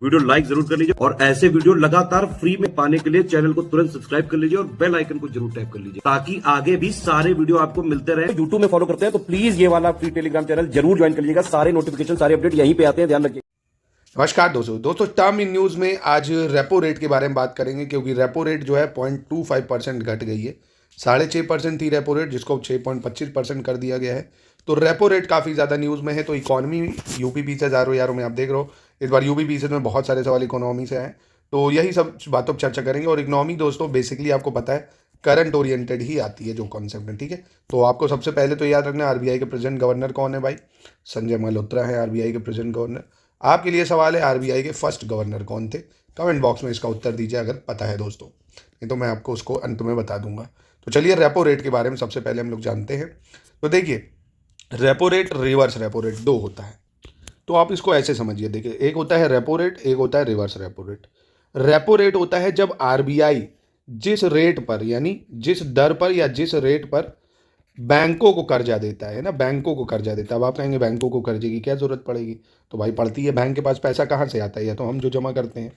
Video like जरूर कर लीजिए और ऐसे वीडियो लगातार फ्री में पाने के लिए चैनल को तुरंत सब्सक्राइब कर लीजिए और बेल आइकन को जरूर टैप कर लीजिए ताकि आगे भी सारे वीडियो आपको मिलते रहे। यूट्यूब में फॉलो करते हैं तो प्लीज ये वाला फ्री टेलीग्राम चैनल जरूर ज्वाइन कर लीजिएगा। सारे नोटिफिकेशन सारे अपडेट यहीं पे आते हैं, ध्यान रखिए। नमस्कार दोस्तों टर्म इन न्यूज़ में आज रेपो रेट के बारे में बात करेंगे क्योंकि रेपो रेट जो है 0.25% घट गई है। 6.5% थी रेपो रेट जिसको 6.25% कर दिया गया है। तो रेपो रेट काफ़ी ज़्यादा न्यूज़ में है। तो इकॉनमी यूपी पीछे जा रहे हो यारों में, आप देख रहे हो इस बार यूपी पीछे में बहुत सारे सवाल इकोनॉमी से हैं। तो यही सब बातों पर चर्चा करेंगे। और इकोनॉमी दोस्तों बेसिकली आपको पता है करंट ओरिएंटेड ही आती है जो कॉन्सेप्ट है, ठीक है। तो आपको सबसे पहले तो याद रखना आरबीआई के प्रेजेंट गवर्नर कौन है भाई, संजय मल्होत्रा है आरबीआई के प्रेजेंट गवर्नर। आपके लिए सवाल है आरबीआई के फर्स्ट गवर्नर कौन थे, कमेंट बॉक्स में इसका उत्तर दीजिए अगर पता है दोस्तों, नहीं तो मैं आपको उसको अंत में बता दूंगा। तो चलिए रेपो रेट के बारे में सबसे पहले हम लोग जानते हैं। तो देखिए repo rate reverse repo rate दो होता है। तो आप इसको ऐसे समझिए, देखिए एक होता है रेपो रेट, एक होता है reverse repo rate. Repo rate होता है जब आरबीआई जिस रेट पर यानी जिस दर पर या जिस रेट पर बैंकों को कर्जा देता है ना, बैंकों को कर्जा देता है। अब आप कहेंगे बैंकों को कर्जे की क्या जरूरत पड़ेगी, तो भाई पड़ती है। बैंक के पास पैसा कहाँ से आता है, या तो हम जो जमा करते हैं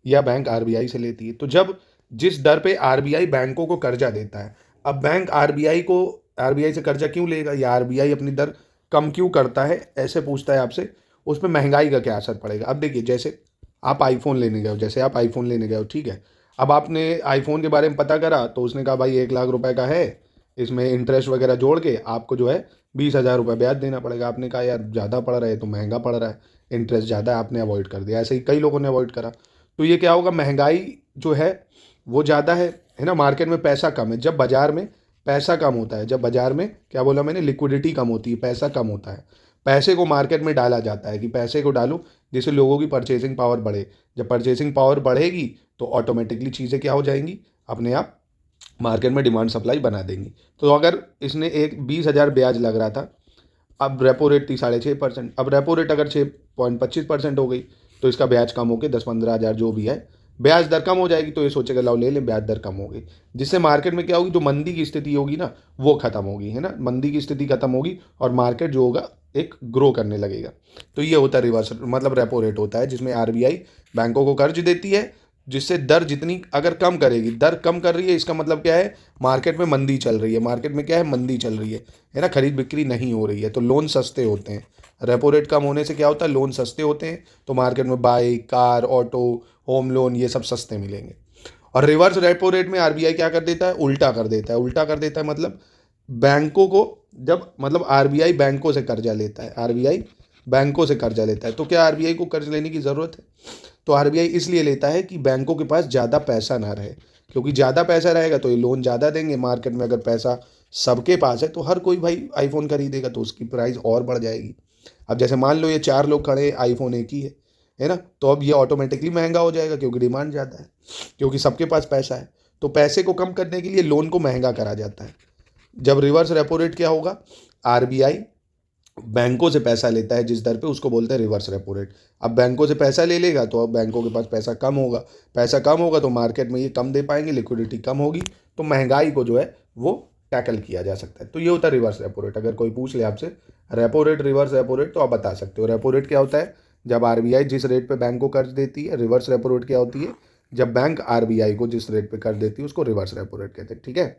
या बैंक आरबीआई से लेती है। तो जब जिस दर पे आरबीआई बैंकों को कर्जा देता है, अब बैंक आरबीआई से कर्जा क्यों लेगा या आरबीआई अपनी दर कम क्यों करता है, ऐसे पूछता है आपसे, उसमें महंगाई का क्या असर पड़ेगा। अब देखिए जैसे आप आईफोन लेने गए हो, ठीक है। अब आपने आईफोन के बारे में पता करा तो उसने कहा भाई 1 लाख रुपए का है, इसमें इंटरेस्ट वगैरह जोड़ के आपको जो है 20,000 रुपये ब्याज देना पड़ेगा। आपने कहा यार ज़्यादा पड़ रहा है, तो महंगा पड़ रहा है, इंटरेस्ट ज़्यादा है, आपने अवॉइड कर दिया। ऐसे ही कई लोगों ने अवॉइड करा। तो ये क्या होगा, महंगाई जो है वो ज़्यादा है ना, मार्केट में पैसा कम है। जब बाजार में पैसा कम होता है, जब बाजार में क्या बोला मैंने, लिक्विडिटी कम होती है, पैसा कम होता है, पैसे को मार्केट में डाला जाता है कि पैसे को डालो जिससे लोगों की परचेसिंग पावर बढ़े। जब परचेसिंग पावर बढ़ेगी तो ऑटोमेटिकली चीज़ें क्या हो जाएंगी, अपने आप मार्केट में डिमांड सप्लाई बना देंगी। तो अगर इसने एक 20,000 ब्याज लग रहा था, अब रेपो रेट थी 6.5%, अब रेपो रेट अगर 6.25% हो गई तो इसका ब्याज कम होकर 10-15 हज़ार जो भी है ब्याज दर कम हो जाएगी। तो ये सोचेगा लाओ ले लें, ब्याज दर कम हो गई, जिससे मार्केट में क्या होगी, जो मंदी की स्थिति होगी ना वो खत्म होगी, है ना, मंदी की स्थिति खत्म होगी और मार्केट जो होगा एक ग्रो करने लगेगा। तो ये होता है रिवर्स मतलब रेपो रेट होता है, जिसमें आरबीआई बैंकों को कर्ज देती है जिससे दर जितनी अगर कम करेगी, दर कम कर रही है इसका मतलब क्या है, मार्केट में मंदी चल रही है, मार्केट में क्या है, मंदी चल रही है ना, खरीद बिक्री नहीं हो रही है, तो लोन सस्ते होते हैं। रेपो रेट कम होने से क्या होता है, लोन सस्ते होते हैं, तो मार्केट में bike, car, auto, home loan ये सब सस्ते मिलेंगे। और रिवर्स रेपो रेट में आरबीआई क्या कर देता है, उल्टा कर देता है। उल्टा कर देता है मतलब बैंकों को, जब मतलब आरबीआई बैंकों से कर्जा लेता है, आरबीआई बैंकों से कर्जा लेता है, तो क्या आरबीआई को कर्ज लेने की ज़रूरत है, तो आरबीआई इसलिए लेता है कि बैंकों के पास ज़्यादा पैसा ना रहे, क्योंकि ज़्यादा पैसा रहेगा तो ये लोन ज़्यादा देंगे। मार्केट में अगर पैसा सबके पास है तो हर कोई भाई आईफोन खरीदेगा, तो उसकी प्राइस और बढ़ जाएगी। अब जैसे मान लो ये 4 लोग खड़े, आईफोन एक ही है ना, तो अब ये ऑटोमेटिकली महंगा हो जाएगा क्योंकि डिमांड ज़्यादा है, क्योंकि सबके पास पैसा है। तो पैसे को कम करने के लिए लोन को महंगा करा जाता है। जब रिवर्स रेपो रेट क्या होगा, आरबीआई बैंकों से पैसा लेता है जिस दर पे, उसको बोलते हैं रिवर्स रेपो रेट। अब बैंकों से पैसा ले लेगा तो अब बैंकों के पास पैसा कम होगा, पैसा कम होगा तो मार्केट में ये कम दे पाएंगे, लिक्विडिटी कम होगी, तो महंगाई को जो है वो टैकल किया जा सकता है। तो ये होता है रिवर्स रेपो रेट। अगर कोई पूछ ले आपसे repo rate reverse repo rate तो आप बता सकते हो। रेपो रेट क्या होता है, जब आरबीआई जिस रेट पे बैंक को कर्ज देती है। रिवर्स रेपो रेट क्या होती है, जब बैंक आरबीआई को जिस रेट पे कर्ज देती है उसको रिवर्स रेपो रेट कहते हैं, ठीक है।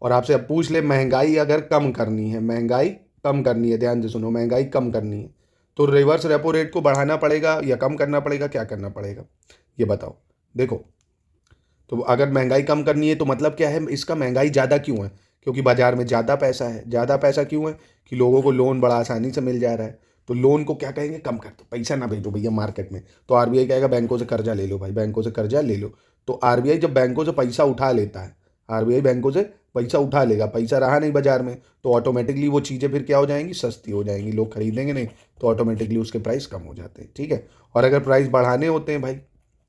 और आपसे अब पूछ ले महंगाई अगर कम करनी है, महंगाई कम करनी है, ध्यान से सुनो, महंगाई कम करनी है तो रिवर्स रेपो रेट को बढ़ाना पड़ेगा या कम करना पड़ेगा, क्या करना पड़ेगा ये बताओ। देखो तो अगर महंगाई कम करनी है तो मतलब क्या है, इसका महंगाई ज़्यादा क्यों है, क्योंकि बाजार में ज़्यादा पैसा है। ज़्यादा पैसा क्यों है कि लोगों को लोन बड़ा आसानी से मिल जा रहा है, तो लोन को क्या कहेंगे, कम कर दो, पैसा ना भेजो भैया मार्केट में। तो आरबीआई कहेगा बैंकों से कर्जा ले लो भाई, बैंकों से कर्जा ले लो। तो आरबीआई जब बैंकों से पैसा उठा लेता है, आरबीआई बैंकों से पैसा उठा लेगा, पैसा रहा नहीं बाजार में, तो ऑटोमेटिकली वो चीज़ें फिर क्या हो जाएंगी, सस्ती हो जाएंगी, लोग खरीदेंगे नहीं, तो ऑटोमेटिकली उसके प्राइस कम हो जाते हैं, ठीक है। और अगर प्राइस बढ़ाने होते हैं भाई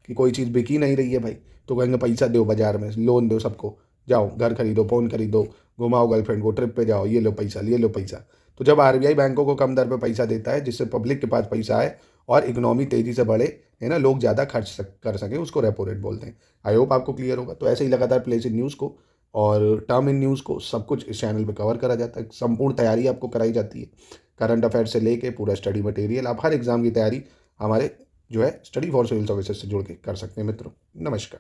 कि कोई चीज़ बिकी नहीं रही है भाई, तो कहेंगे पैसा दो बाजार में, लोन दो सबको, जाओ घर खरीदो, फ़ोन खरीदो, घुमाओ गर्लफ्रेंड को, ट्रिप पे जाओ, ये लो पैसा, ये लो पैसा। तो जब आरबीआई बैंकों को कम दर पे पैसा देता है जिससे पब्लिक के पास पैसा आए और इकोनॉमी तेज़ी से बढ़े, है ना, लोग ज़्यादा खर्च कर सकें, उसको रेपो रेट बोलते हैं। आई होप आपको क्लियर होगा। तो ऐसे ही लगातार प्लेस इन न्यूज़ को और टर्म इन न्यूज़ को सब कुछ इस चैनल पे कवर करा जाता है। संपूर्ण तैयारी आपको कराई जाती है, करंट अफेयर से लेके पूरा स्टडी मटेरियल, आप हर एग्ज़ाम की तैयारी हमारे जो है स्टडी फॉर सिविल सर्विसेज से जुड़ के कर सकते हैं मित्रों। नमस्कार।